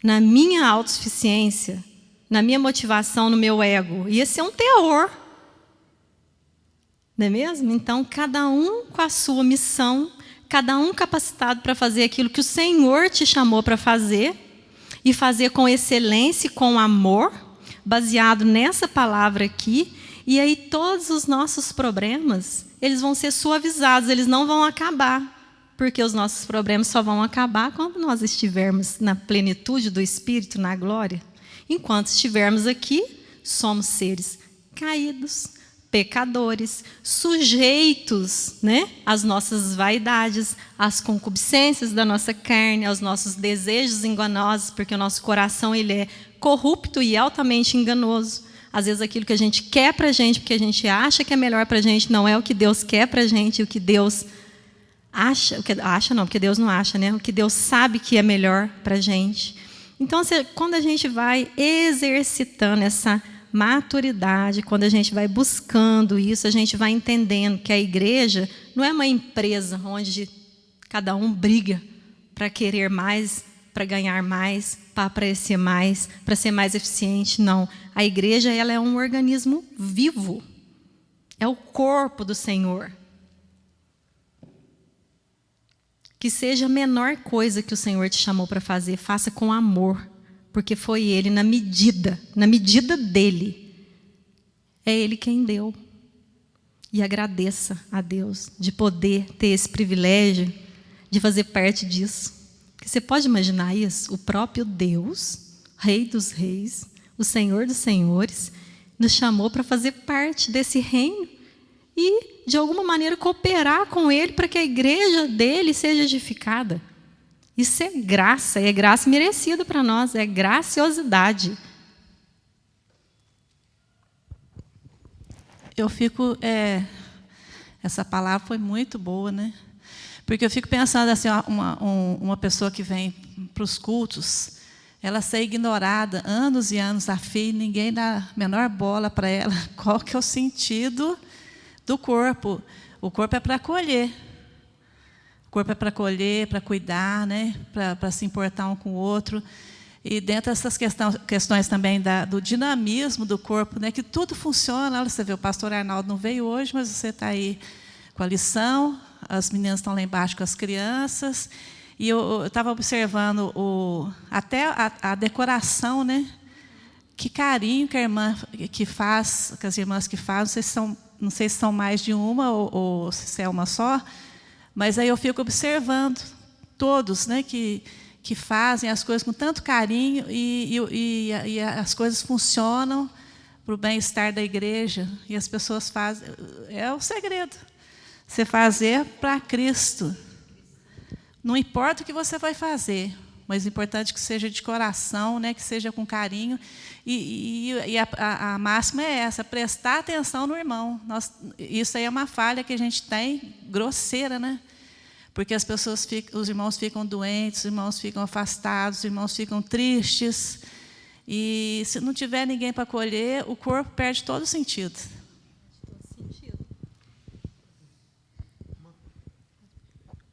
Na minha autossuficiência, na minha motivação, no meu ego. Ia ser um terror. Não é mesmo? Então, cada um com a sua missão, cada um capacitado para fazer aquilo que o Senhor te chamou para fazer, e fazer com excelência e com amor, baseado nessa palavra aqui, e aí todos os nossos problemas, eles vão ser suavizados, eles não vão acabar, porque os nossos problemas só vão acabar quando nós estivermos na plenitude do Espírito, na glória. Enquanto estivermos aqui, somos seres caídos, pecadores, sujeitos, né, às nossas vaidades, às concupiscências da nossa carne, aos nossos desejos enganosos, porque o nosso coração ele é corrupto e altamente enganoso. Às vezes aquilo que a gente quer para a gente, porque a gente acha que é melhor para a gente, não é o que Deus quer para a gente, o que Deus acha, porque Deus não acha, né? O que Deus sabe que é melhor para a gente. Então, quando a gente vai exercitando essa maturidade, quando a gente vai buscando isso, a gente vai entendendo que a igreja não é uma empresa onde cada um briga para querer mais, para ganhar mais, para aparecer mais, para ser mais eficiente. Não. A igreja ela é um organismo vivo. É o corpo do Senhor. Que seja a menor coisa que o Senhor te chamou para fazer, faça com amor, porque foi Ele na medida dEle. É Ele quem deu. E agradeça a Deus de poder ter esse privilégio de fazer parte disso. Porque você pode imaginar isso? O próprio Deus, Rei dos Reis, o Senhor dos Senhores, nos chamou para fazer parte desse reino e, de alguma maneira, cooperar com Ele para que a igreja dele seja edificada. Isso é graça, e é graça merecida para nós, é graciosidade.
Eu fico... essa palavra foi muito boa, né? Porque eu fico pensando assim, uma pessoa que vem para os cultos, ela ser ignorada anos e anos a fio, ninguém dá a menor bola para ela. Qual que é o sentido do corpo? O corpo é para acolher. O corpo é para acolher, para cuidar, né? Para se importar um com o outro. E dentro dessas questões também do dinamismo do corpo, né? Que tudo funciona. Olha, você vê, o pastor Arnaldo não veio hoje, mas você está aí com a lição, as meninas estão lá embaixo com as crianças. E eu estava observando até a decoração, né? Que carinho que a irmã que faz, que as irmãs que fazem, não sei se são mais de uma ou se é uma só, mas aí eu fico observando todos, né, que fazem as coisas com tanto carinho e as coisas funcionam para o bem-estar da igreja e as pessoas fazem. É o segredo. Você fazer para Cristo. Não importa o que você vai fazer, mas é importante que seja de coração, né, que seja com carinho. E a máxima é essa, prestar atenção no irmão. Isso aí é uma falha que a gente tem, grosseira, né? Porque os irmãos ficam doentes, os irmãos ficam afastados, os irmãos ficam tristes. E se não tiver ninguém para acolher, o corpo perde todo o sentido.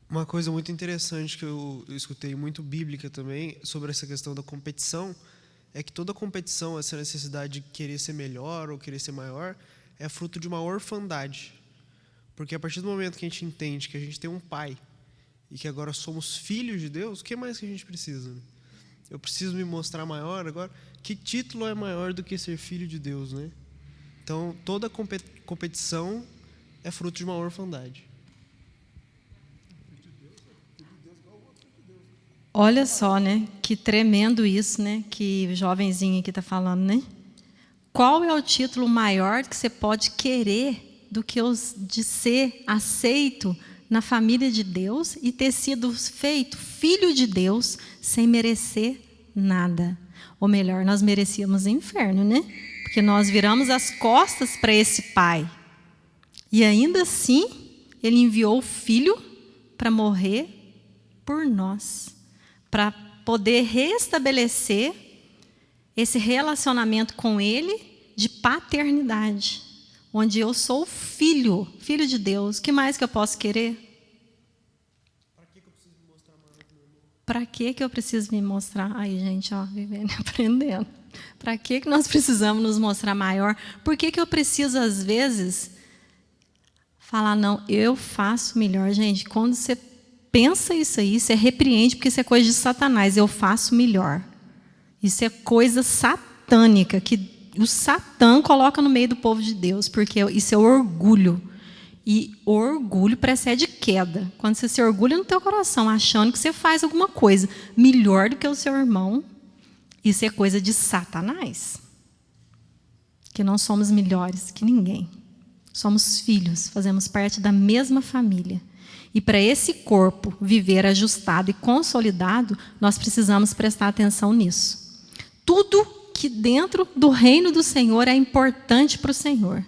Uma coisa muito interessante que eu escutei, muito bíblica também, sobre essa questão da competição, é que toda competição, essa necessidade de querer ser melhor ou querer ser maior, é fruto de uma orfandade. Porque a partir do momento que a gente entende que a gente tem um pai e que agora somos filhos de Deus, o que mais que a gente precisa? Né? Eu preciso me mostrar maior agora? Que título é maior do que ser filho de Deus, né? Então, toda competição é fruto de uma orfandade.
Olha só, né? Que tremendo isso, né? Que o jovenzinho aqui está falando, né? Qual é o título maior que você pode querer do que os de ser aceito na família de Deus e ter sido feito filho de Deus sem merecer nada? Ou melhor, nós merecíamos o inferno, né? Porque nós viramos as costas para esse pai. E ainda assim, ele enviou o filho para morrer por nós, para poder restabelecer esse relacionamento com ele de paternidade, onde eu sou filho de Deus. O que mais que eu posso querer? Para que eu preciso me mostrar? Aí, gente, ó, vivendo e aprendendo. Para que nós precisamos nos mostrar maior? Por que eu preciso, às vezes, falar, não, eu faço melhor? Gente, quando você pensa isso aí, você repreende, porque isso é coisa de Satanás. Eu faço melhor. Isso é coisa satânica, que o Satã coloca no meio do povo de Deus, porque isso é orgulho. E orgulho precede queda. Quando você se orgulha no teu coração, achando que você faz alguma coisa melhor do que o seu irmão, isso é coisa de Satanás. Que não somos melhores que ninguém. Somos filhos, fazemos parte da mesma família. E para esse corpo viver ajustado e consolidado, nós precisamos prestar atenção nisso. Tudo que dentro do reino do Senhor é importante para o Senhor.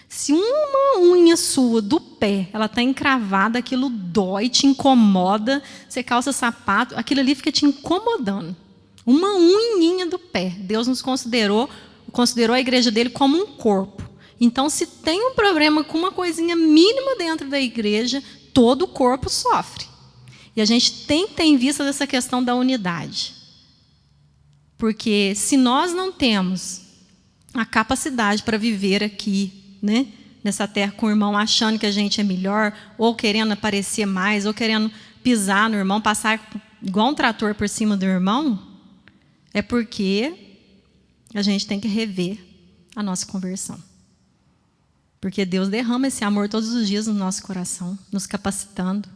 Se uma unha sua do pé, ela está encravada, aquilo dói, te incomoda, você calça sapato, aquilo ali fica te incomodando. Uma unhinha do pé. Deus nos considerou a igreja dele como um corpo. Então, se tem um problema com uma coisinha mínima dentro da igreja, todo o corpo sofre. E a gente tem que ter em vista dessa questão da unidade. Porque se nós não temos a capacidade para viver aqui, né, nessa terra com o irmão achando que a gente é melhor, ou querendo aparecer mais, ou querendo pisar no irmão, passar igual um trator por cima do irmão, é porque a gente tem que rever a nossa conversão. Porque Deus derrama esse amor todos os dias no nosso coração, nos capacitando.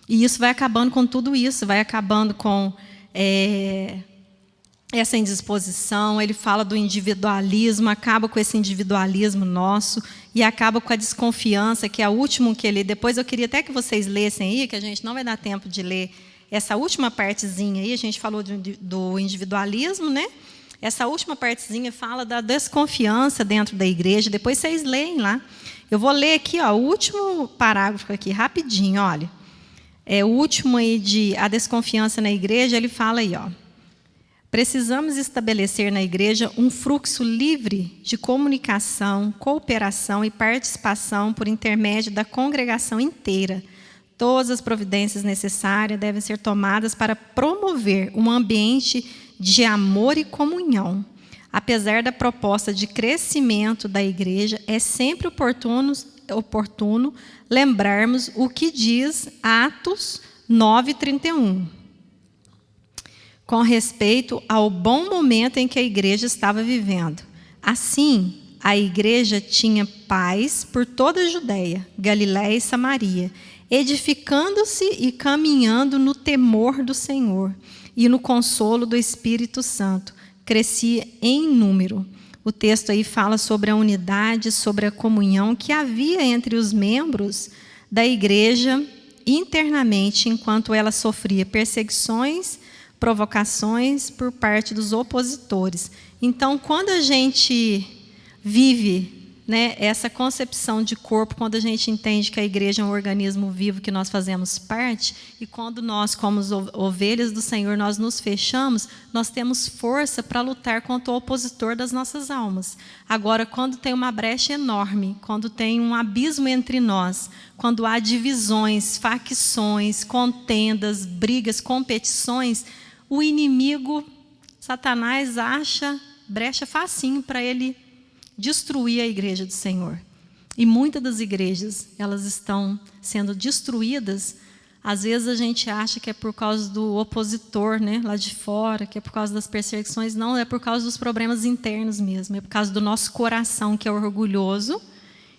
E isso vai acabando com tudo isso, vai acabando com essa indisposição. Ele fala do individualismo, acaba com esse individualismo nosso e acaba com a desconfiança, que é o último que ele... Depois eu queria até que vocês lessem aí, que a gente não vai dar tempo de ler essa última partezinha aí. A gente falou do individualismo, né? Essa última partezinha fala da desconfiança dentro da igreja. Depois vocês leem lá. Eu vou ler aqui, ó, o último parágrafo aqui, rapidinho, olha. O último aí de a desconfiança na igreja, ele fala aí, ó. Precisamos estabelecer na igreja um fluxo livre de comunicação, cooperação e participação por intermédio da congregação inteira. Todas as providências necessárias devem ser tomadas para promover um ambiente de amor e comunhão. Apesar da proposta de crescimento da igreja, é sempre oportuno lembrarmos o que diz Atos 9:31, com respeito ao bom momento em que a igreja estava vivendo. Assim, a igreja tinha paz por toda a Judéia, Galiléia e Samaria, edificando-se e caminhando no temor do Senhor e no consolo do Espírito Santo. Crescia em número. O texto aí fala sobre a unidade, sobre a comunhão que havia entre os membros da igreja internamente, enquanto ela sofria perseguições, provocações por parte dos opositores. Então, quando a gente vive né, essa concepção de corpo, quando a gente entende que a igreja é um organismo vivo que nós fazemos parte, e quando nós, como ovelhas do Senhor, nós nos fechamos, nós temos força para lutar contra o opositor das nossas almas. Agora, quando tem uma brecha enorme, quando tem um abismo entre nós, quando há divisões, facções, contendas, brigas, competições, o inimigo, Satanás, acha brecha facinho para ele destruir a igreja do Senhor. E muitas das igrejas, elas estão sendo destruídas. Às vezes a gente acha que é por causa do opositor, né, lá de fora, que é por causa das perseguições. Não, é por causa dos problemas internos mesmo. É por causa do nosso coração, que é orgulhoso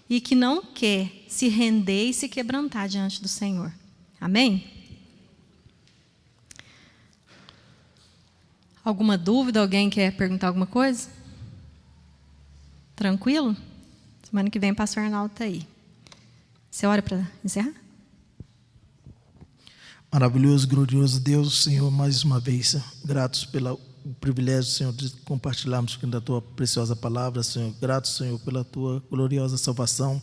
e que não quer se render e se quebrantar diante do Senhor. Amém? Alguma dúvida? Alguém quer perguntar alguma coisa? Tranquilo? Semana que vem o pastor Arnaldo está aí. Você ora para encerrar?
Maravilhoso, glorioso Deus, Senhor, mais uma vez, gratos pelo privilégio, Senhor, de compartilharmos da Tua preciosa palavra, Senhor. Gratos, Senhor, pela Tua gloriosa salvação.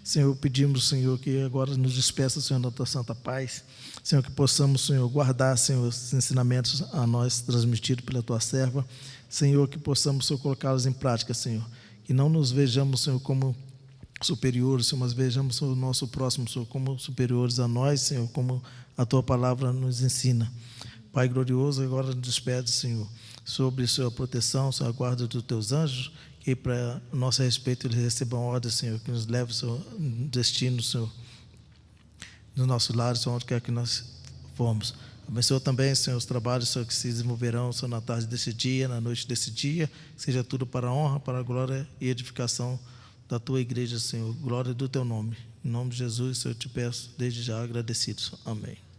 Senhor, pedimos, Senhor, que agora nos despeça, Senhor, da Tua santa paz. Senhor, que possamos, Senhor, guardar, Senhor, os ensinamentos a nós transmitidos pela Tua serva. Senhor, que possamos, Senhor, colocá-los em prática, Senhor. Que não nos vejamos, Senhor, como superiores, Senhor, mas vejamos o nosso próximo, Senhor, como superiores a nós, Senhor, como a Tua palavra nos ensina. Pai glorioso, agora nos despede, Senhor, sobre Sua proteção, Senhor, a guarda dos Teus anjos, que para nosso respeito eles recebam ordem, Senhor, que nos leve, Senhor, destino, Senhor, no nosso lar, Senhor, onde quer que nós formos. Abençoa também, Senhor, os trabalhos, Senhor, que se desenvolverão, Senhor, na tarde desse dia, na noite desse dia, seja tudo para a honra, para a glória e edificação da Tua igreja, Senhor, glória do Teu nome. Em nome de Jesus, Senhor, eu te peço, desde já agradecidos. Amém.